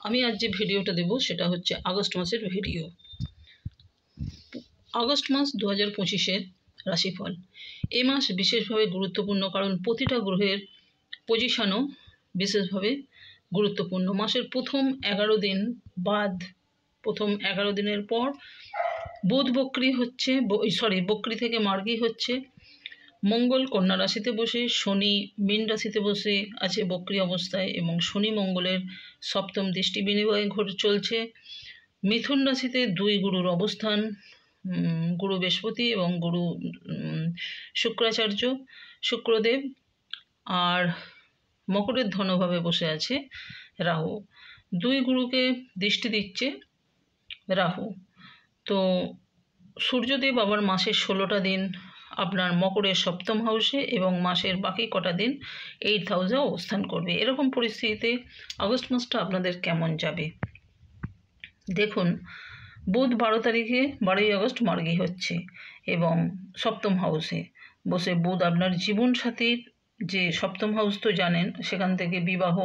আমি আজ যে ভিডিওটা দেব সেটা হচ্ছে আগস্ট মাসের ভিডিও। আগস্ট মাস 2025-এর রাশিফল। এই মাস বিশেষভাবে গুরুত্বপূর্ণ কারণ প্রতিটা গ্রহের পজিশনও বিশেষভাবে গুরুত্বপূর্ণ। মাসের প্রথম 11 দিন বাদ প্রথম 11 দিনের পর বুধ বক্রী হচ্ছে, বক্রী থেকে মার্গী হচ্ছে। মঙ্গল কন্যা রাশিতে বসে, শনি মীন রাশিতে বসে আছে বক্রী অবস্থায় এবং শনি মঙ্গলের সপ্তম দৃষ্টি বিনিময় চলছে। মিথুন রাশিতে দুই গুরুর অবস্থান, গুরু বৃহস্পতি এবং গুরু শুক্রাচার্য শুক্রদেব। আর মকরের ধনভাবে বসে আছে রাহু। দুই গুরুকে দৃষ্টি দিচ্ছে রাহু। তো সূর্যদেব আবার মাসের 16টা দিন আপনার মকরের সপ্তম হাউসে এবং মাসের বাকি কটা দিন 8th হাউসে অবস্থান করবে। এরকম পরিস্থিতিতে আগস্ট মাসটা আপনাদের কেমন যাবে দেখুন। বুধ 12 তারিখে 12ই আগস্ট মার্গী হচ্ছে এবং সপ্তম হাউসে বসে বুধ আপনার জীবনসাথীর যে সপ্তম হাউস তো জানেন, সেখান থেকে বিবাহ,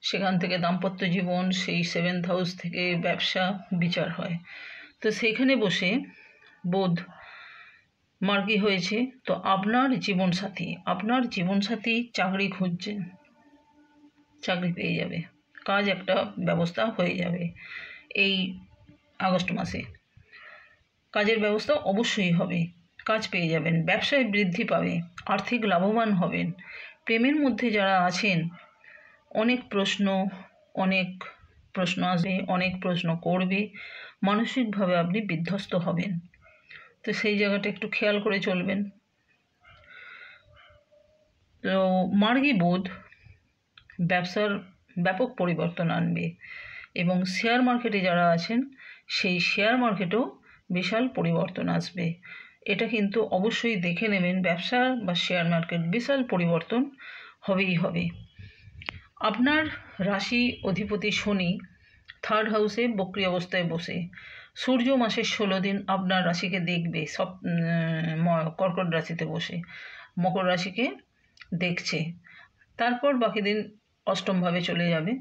সেখান থেকে দাম্পত্য জীবন, সেই 7th হাউস থেকে ব্যবসা বিচার হয়। তো সেইখানে বসে বুধ মার্গী হয়েছে। তো আপনার জীবনসাথী চাকরি খুঁজছেন, চাকরি পেয়ে যাবে, কাজ একটা ব্যবস্থা হয়ে যাবে। এই আগস্ট মাসে কাজের ব্যবস্থা অবশ্যই হবে, কাজ পেয়ে যাবেন, ব্যবসায় বৃদ্ধি পাবে, আর্থিক লাভবান হবেন। প্রেমের মধ্যে যারা আছেন অনেক প্রশ্ন আসবে, অনেক প্রশ্ন করবে, মানসিকভাবে আপনি বিধ্বস্ত হবেন। তো সেই জায়গাটা একটু খেয়াল করে চলবেন। তো মার্গী বুধ ব্যবসার ব্যাপক পরিবর্তন আনবে এবং শেয়ার মার্কেটে যারা আছেন সেই শেয়ার মার্কেটেও বিশাল পরিবর্তন আসবে। এটা কিন্তু অবশ্যই দেখে নেবেন, ব্যবসা বা শেয়ার মার্কেট বিশাল পরিবর্তন হবেই হবে। আপনার রাশি অধিপতি শনি 3rd হাউসে বক্রী অবস্থায় বসে সূর্য মাসের 16 দিন আপনার রাশিকে দেখবে, কর্কট রাশিতে বসে মকর রাশিকে দেখছে। তারপর বাকি দিন অষ্টমভাবে চলে যাবে।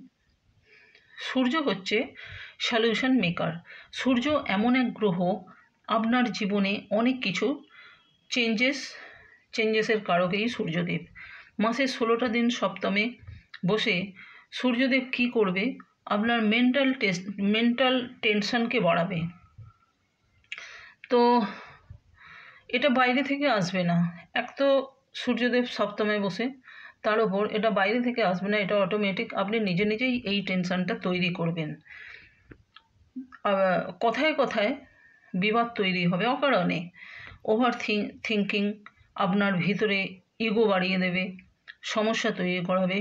সূর্য হচ্ছে সলিউশন মেকার। সূর্য এমন এক গ্রহ, আপনার জীবনে অনেক কিছু চেঞ্জেসের কারকেই সূর্যদেব। মাসের 16টা দিন সপ্তমে বসে সূর্যদেব কি করবে, আপনার মেন্টাল টেনশনকে বাড়াবে। তো এটা বাইরে থেকে আসবে না। এক তো সূর্যদেব সপ্তমে বসে, তার ওপর এটা বাইরে থেকে আসবে না, এটা অটোমেটিক আপনি নিজেই এই টেনশনটা তৈরি করবেন। কথায় কথায় বিবাদ তৈরি হবে অকারণে। ওভার থিঙ্কিং আপনার ভিতরে ইগো বাড়িয়ে দেবে, সমস্যা তৈরি করাবে।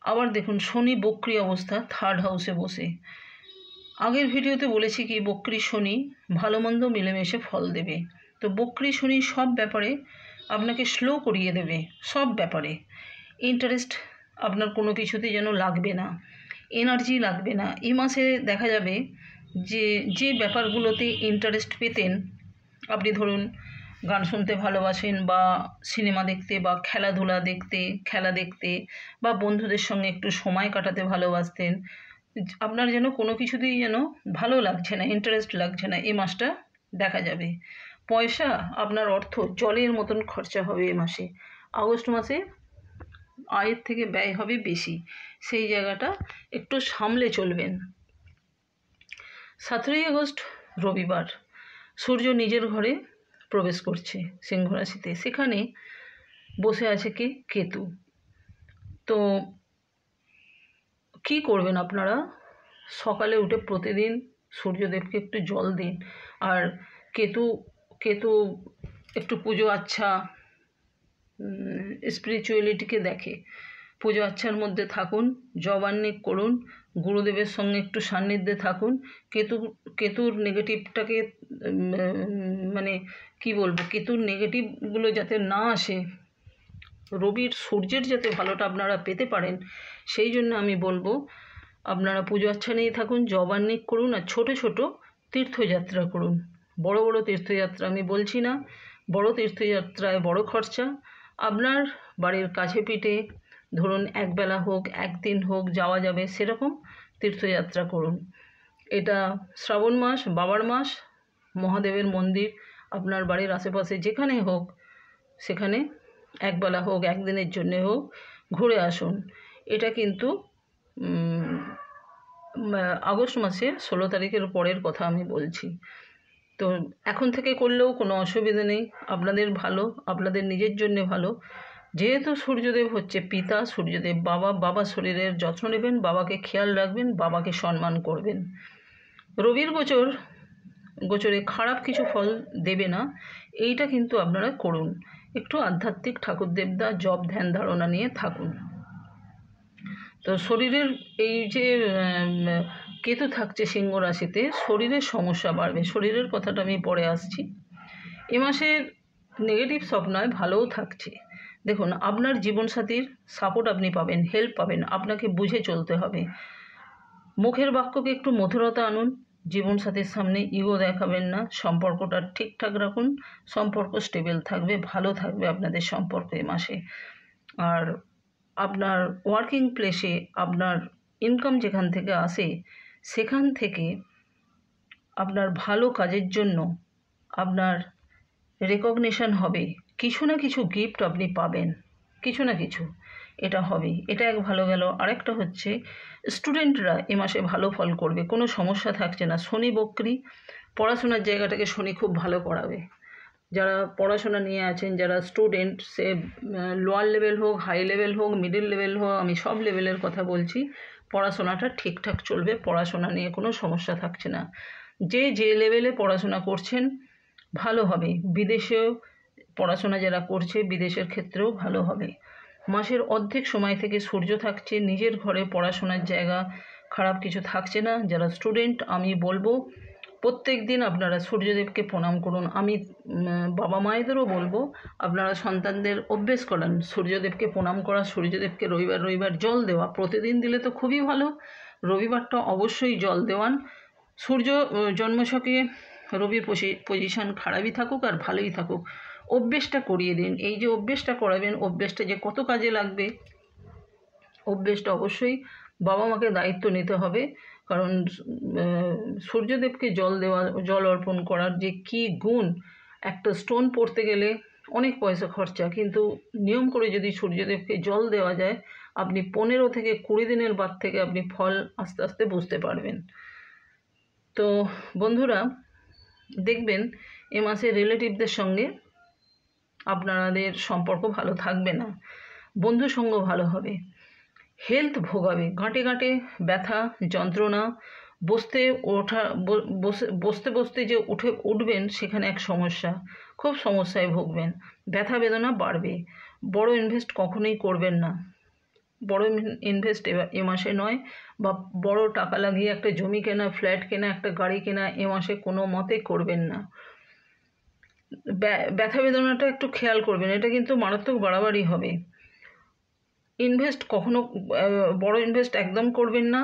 আবার দেখুন শনি বক্রী অবস্থা 3rd হাউসে বসে। আগের ভিডিওতে বলেছি কি বক্রী শনি ভালো মন্দ মিলেমিশে ফল দেবে। তো বক্রী শনি সব ব্যাপারে আপনাকে স্লো করিয়ে দেবে, সব ব্যাপারে ইন্টারেস্ট আপনার কোনো কিছুতে যেন লাগবে না, এনার্জি লাগবে না। এই মাসে দেখা যাবে যে ব্যাপারগুলোতে ইন্টারেস্ট পেতেন, আপনি ধরুন গান শুনতে ভালোবাসেন বা সিনেমা দেখতে বা খেলা দেখতে বা বন্ধুদের সঙ্গে একটু সময় কাটাতে ভালোবাসতেন, আপনার যেন কোনো কিছুতেই যেন ভালো লাগছে না, ইন্টারেস্ট লাগছে না, এই মাসটা দেখা যাবে। পয়সা, আপনার অর্থ জলের মতন খরচা হবে এ মাসে। আগস্ট মাসে আয়ের থেকে ব্যয় হবে বেশি, সেই জায়গাটা একটু সামলে চলবেন। 17ই আগস্ট রবিবার সূর্য নিজের ঘরে প্রবেশ করছে সিংহ রাশিতে, সেখানে বসে আছে কি কেতু। তো কি করবেন আপনারা, সকালে উঠে প্রতিদিন সূর্যদেবকে একটু জল দিন। আর কেতু একটু পুজো আচ্ছা স্পিরিচুয়ালিটিকে দেখে, পুজো আচ্ছার মধ্যে থাকুন, জবান্নিক করুন, গুরুদেবের সঙ্গে একটু সান্নিধ্যে থাকুন। কেতুর নেগেটিভটাকে মানে কি বলবো, কেতুর নেগেটিভগুলো যাতে না আসে, সূর্যের যাতে ভালোটা আপনারা পেতে পারেন, সেই জন্য আমি বলবো আপনারা পুজো আচ্ছা নিয়ে থাকুন, জবান্নিক করুন আর ছোট ছোট তীর্থযাত্রা করুন। বড় বড় তীর্থযাত্রা আমি বলছি না, বড় তীর্থযাত্রায় বড় খরচা। আপনার বাড়ির কাছে পিঠে ধরুন একবেলা হোক, একদিন হোক যাওয়া যাবে সেরকম তীর্থযাত্রা করুন। এটা শ্রাবণ মাস, বাবার মাস, মহাদেবের মন্দির আপনার বাড়ির আশেপাশে যেখানে হোক সেখানে একবেলা হোক, একদিনের জন্যে হোক, ঘুরে আসুন। এটা কিন্তু আগস্ট মাসের 16 তারিখের পরের কথা আমি বলছি। তো এখন থেকে করলেও কোনো অসুবিধা নেই, আপনাদের ভালো, আপনাদের নিজের জন্য ভালো। যেহেতু সূর্যদেব হচ্ছে পিতা, সূর্যদেব বাবা শরীরের যত্ন নেবেন, বাবাকে খেয়াল রাখবেন, বাবাকে সম্মান করবেন। রবির গোচরে খারাপ কিছু ফল দেবে না, এইটা কিন্তু আপনারা করুন। একটু আধ্যাত্মিক ঠাকুর দেবতা জপ ধ্যান ধারণা নিয়ে থাকুন। তো শরীরের এই যে কেতু থাকছে সিংহ রাশিতে, শরীরের সমস্যা বাড়বে, শরীরের কথাটা আমি পরে আসছি। এ মাসে নেগেটিভ সব নয়, ভালোও থাকছে। দেখুন, আপনার জীবনসাথীর সাপোর্ট আপনি পাবেন, হেল্প পাবেন, আপনাকে বুঝে চলতে হবে। মুখের বাক্যকে একটু মধুরতা আনুন, জীবনসাথীর সামনে ইগো দেখাবেন না, সম্পর্কটা ঠিকঠাক রাখুন, সম্পর্ক স্টেবল থাকবে, ভালো থাকবে আপনাদের সম্পর্ক এ মাসে। আর আপনার ওয়ার্কিং প্লেসে আপনার ইনকাম যেখান থেকে আসে সেখান থেকে আপনার ভালো কাজের জন্য আপনার রেকগনিশন হবে, কিছু না কিছু গিফট আপনি পাবেন, কিছু না কিছু, এটা হবে। এটা এক ভালো গেল। আরেকটা হচ্ছে স্টুডেন্টরা এ মাসে ভালো ফল করবে, কোনো সমস্যা থাকছে না। শনি বক্রী, পড়াশোনার জায়গাটাকে শনি খুব ভালো করাবে। যারা পড়াশোনা নিয়ে আছেন, যারা স্টুডেন্ট, সে লোয়ার লেভেল হোক, হাই লেভেল হোক, মিডল লেভেল হোক, আমি সব লেভেলের কথা বলছি, পড়াশোনাটা ঠিকঠাক চলবে, পড়াশোনা নিয়ে কোনো সমস্যা থাকছে না। যে লেভেলে পড়াশোনা করছেন ভালো হবে, বিদেশেও পড়াশোনা যারা করছে বিদেশের ক্ষেত্রেও ভালো হবে। মাসের অর্ধেক সময় থেকে সূর্য থাকছে নিজের ঘরে, পড়াশোনার জায়গা খারাপ কিছু থাকছে না। যারা স্টুডেন্ট, আমি বলবো প্রত্যেক দিন আপনারা সূর্যদেবকে প্রণাম করুন। আমি বাবা মায়েদেরও বলবো আপনারা সন্তানদের অভ্যেস করান সূর্যদেবকে প্রণাম করা, সূর্যদেবকে রবিবার জল দেওয়া। প্রতিদিন দিলে তো খুবই ভালো, রবিবারটা অবশ্যই জল দেওয়ান। সূর্য জন্মছকে রবির পজিশন খারাপই থাকুক আর ভালোই থাকুক, অভ্যেসটা করিয়ে দিন। এই যে অভ্যেসটা করাবেন, অভ্যেসটা যে কত কাজে লাগবে, অভ্যেসটা অবশ্যই বাবা মাকে দায়িত্ব নিতে হবে। কারণ সূর্যদেবকে জল অর্পণ করার যে কী গুণ, একটা স্টোন পড়তে গেলে অনেক পয়সা খরচা, কিন্তু নিয়ম করে যদি সূর্যদেবকে জল দেওয়া যায়, আপনি 15 থেকে 20 দিনের বাদ থেকে আপনি ফল আস্তে আস্তে বুঝতে পারবেন। তো বন্ধুরা, দেখবেন এ মাসে রিলেটিভদের সঙ্গে আপনাদের সম্পর্ক ভালো থাকবে না, বন্ধু সঙ্গ ভালো হবে। হেলথ ভোগাবে, গাঁটে গাঁটে ব্যথা যন্ত্রণা, বসতে যে উঠবেন সেখানে এক সমস্যা, খুব সমস্যায় ভুগবেন, ব্যথা বেদনা বাড়বে। বড় ইনভেস্ট কখনোই করবেন না, বড় ইনভেস্ট এ মাসে নয়, বা বড় টাকা লাগিয়ে একটা জমি কেনা, ফ্ল্যাট কেনা, একটা গাড়ি কেনা এ মাসে কোনো মতে করবেন না। ব্যথা বেদনাটা একটু খেয়াল করবেন, এটা কিন্তু মারাত্মক বাড়াবাড়ি হবে। ইনভেস্ট কখনো বড় ইনভেস্ট একদম করবেন না,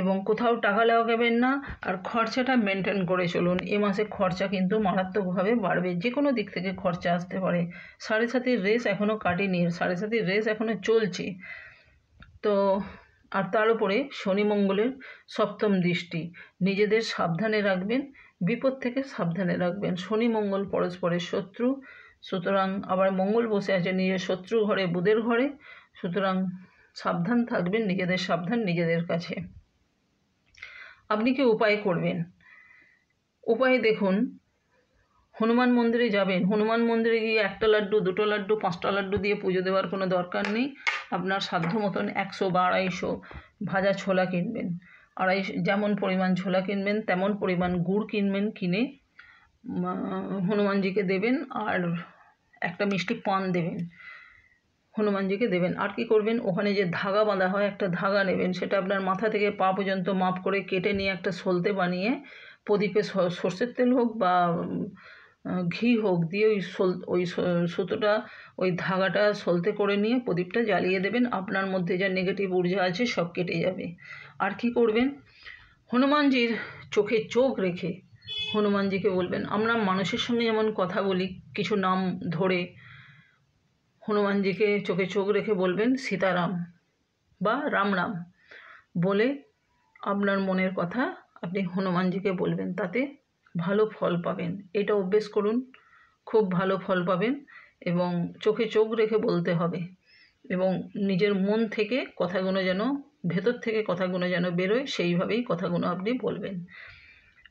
এবং কোথাও টাকা লাগাবেন না। আর খরচাটা মেনটেন করে চলুন, এ মাসে খরচা কিন্তু মারাত্মকভাবে বাড়বে, যে কোনো দিক থেকে খরচা আসতে পারে। 7.5 রেস এখনও কাটেনি, 7.5 রেস এখনও চলছে। তো আর তার উপরে শনি মঙ্গলের সপ্তম দৃষ্টি, নিজেদের সাবধানে রাখবেন, বিপদ থেকে সাবধানে রাখবেন। শনি মঙ্গল পরস্পরের শত্রু, সুতরাং আবার মঙ্গল বসে আছে নিজের শত্রু ঘরে, বুধের ঘরে, সুতরাং সাবধান থাকবেন, নিজেদের সাবধান নিজেদের কাছে। আপনি কি উপায় করবেন? উপায় দেখুন, হনুমান মন্দিরে যাবেন, হনুমান মন্দিরে গিয়ে 1টা লাড্ডু, 2টো লাড্ডু, 5টা লাড্ডু দিয়ে পুজো দেওয়ার কোনো দরকার নেই। আপনার সাধ্য মতন 100 বা 250 ভাজা ছোলা কিনবেন, যেমন পরিমাণ ছোলা কিনবেন তেমন পরিমাণ গুড় কিনবেন, কিনে হনুমানজিকে দেবেন, আর একটা মিষ্টি পান দেবেন, হনুমানজিকে দেবেন। আর কি করবেন, ওখানে যে ধাগা বাঁধা হয়, একটা ধাগা নেবেন, সেটা আপনার মাথা থেকে পা পর্যন্ত মাপ করে কেটে নিয়ে একটা সলতে বানিয়ে প্রদীপে সর্ষের তেল হোক বা ঘি হোক দিয়ে ওই সুতোটা, ওই ধাগাটা সলতে করে নিয়ে প্রদীপটা জ্বালিয়ে দেবেন। আপনার মধ্যে যা নেগেটিভ ঊর্জা আছে সব কেটে যাবে। আর কি করবেন, হনুমানজির চোখে চোখ রেখে হনুমানজিকে বলবেন, আমরা মানুষের সঙ্গে যেমন কথা বলি কিছু নাম ধরে, হনুমানজিকে চোখে চোখ রেখে বলবেন সীতারাম বা রাম রাম বলে আপনার মনের কথা আপনি হনুমানজিকে বলবেন, তাতে ভালো ফল পাবেন। এটা অভ্যেস করুন, খুব ভালো ফল পাবেন। এবং চোখে চোখ রেখে বলতে হবে, এবং নিজের মন থেকে কথাগুলো যেন, ভেতর থেকে কথাগুলো যেন বেরোয়, সেইভাবেই কথাগুলো আপনি বলবেন।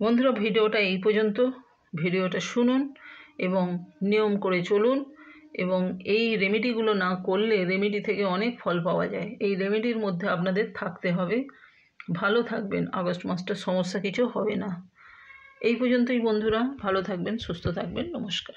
বন্ধুরা, ভিডিওটা এই পর্যন্ত। ভিডিওটা শুনুন এবং নিয়ম করে চলুন। এবং এই রেমেডিগুলো না করলে রেমেডি থেকে অনেক ফল পাওয়া যায়। এই রেমেডির মধ্যে আপনাদের থাকতে হবে। ভালো থাকবেন, আগস্ট মাসটা সমস্যা কিছু হবে না। এই পর্যন্তই বন্ধুরা, ভালো থাকবেন, সুস্থ থাকবেন, নমস্কার।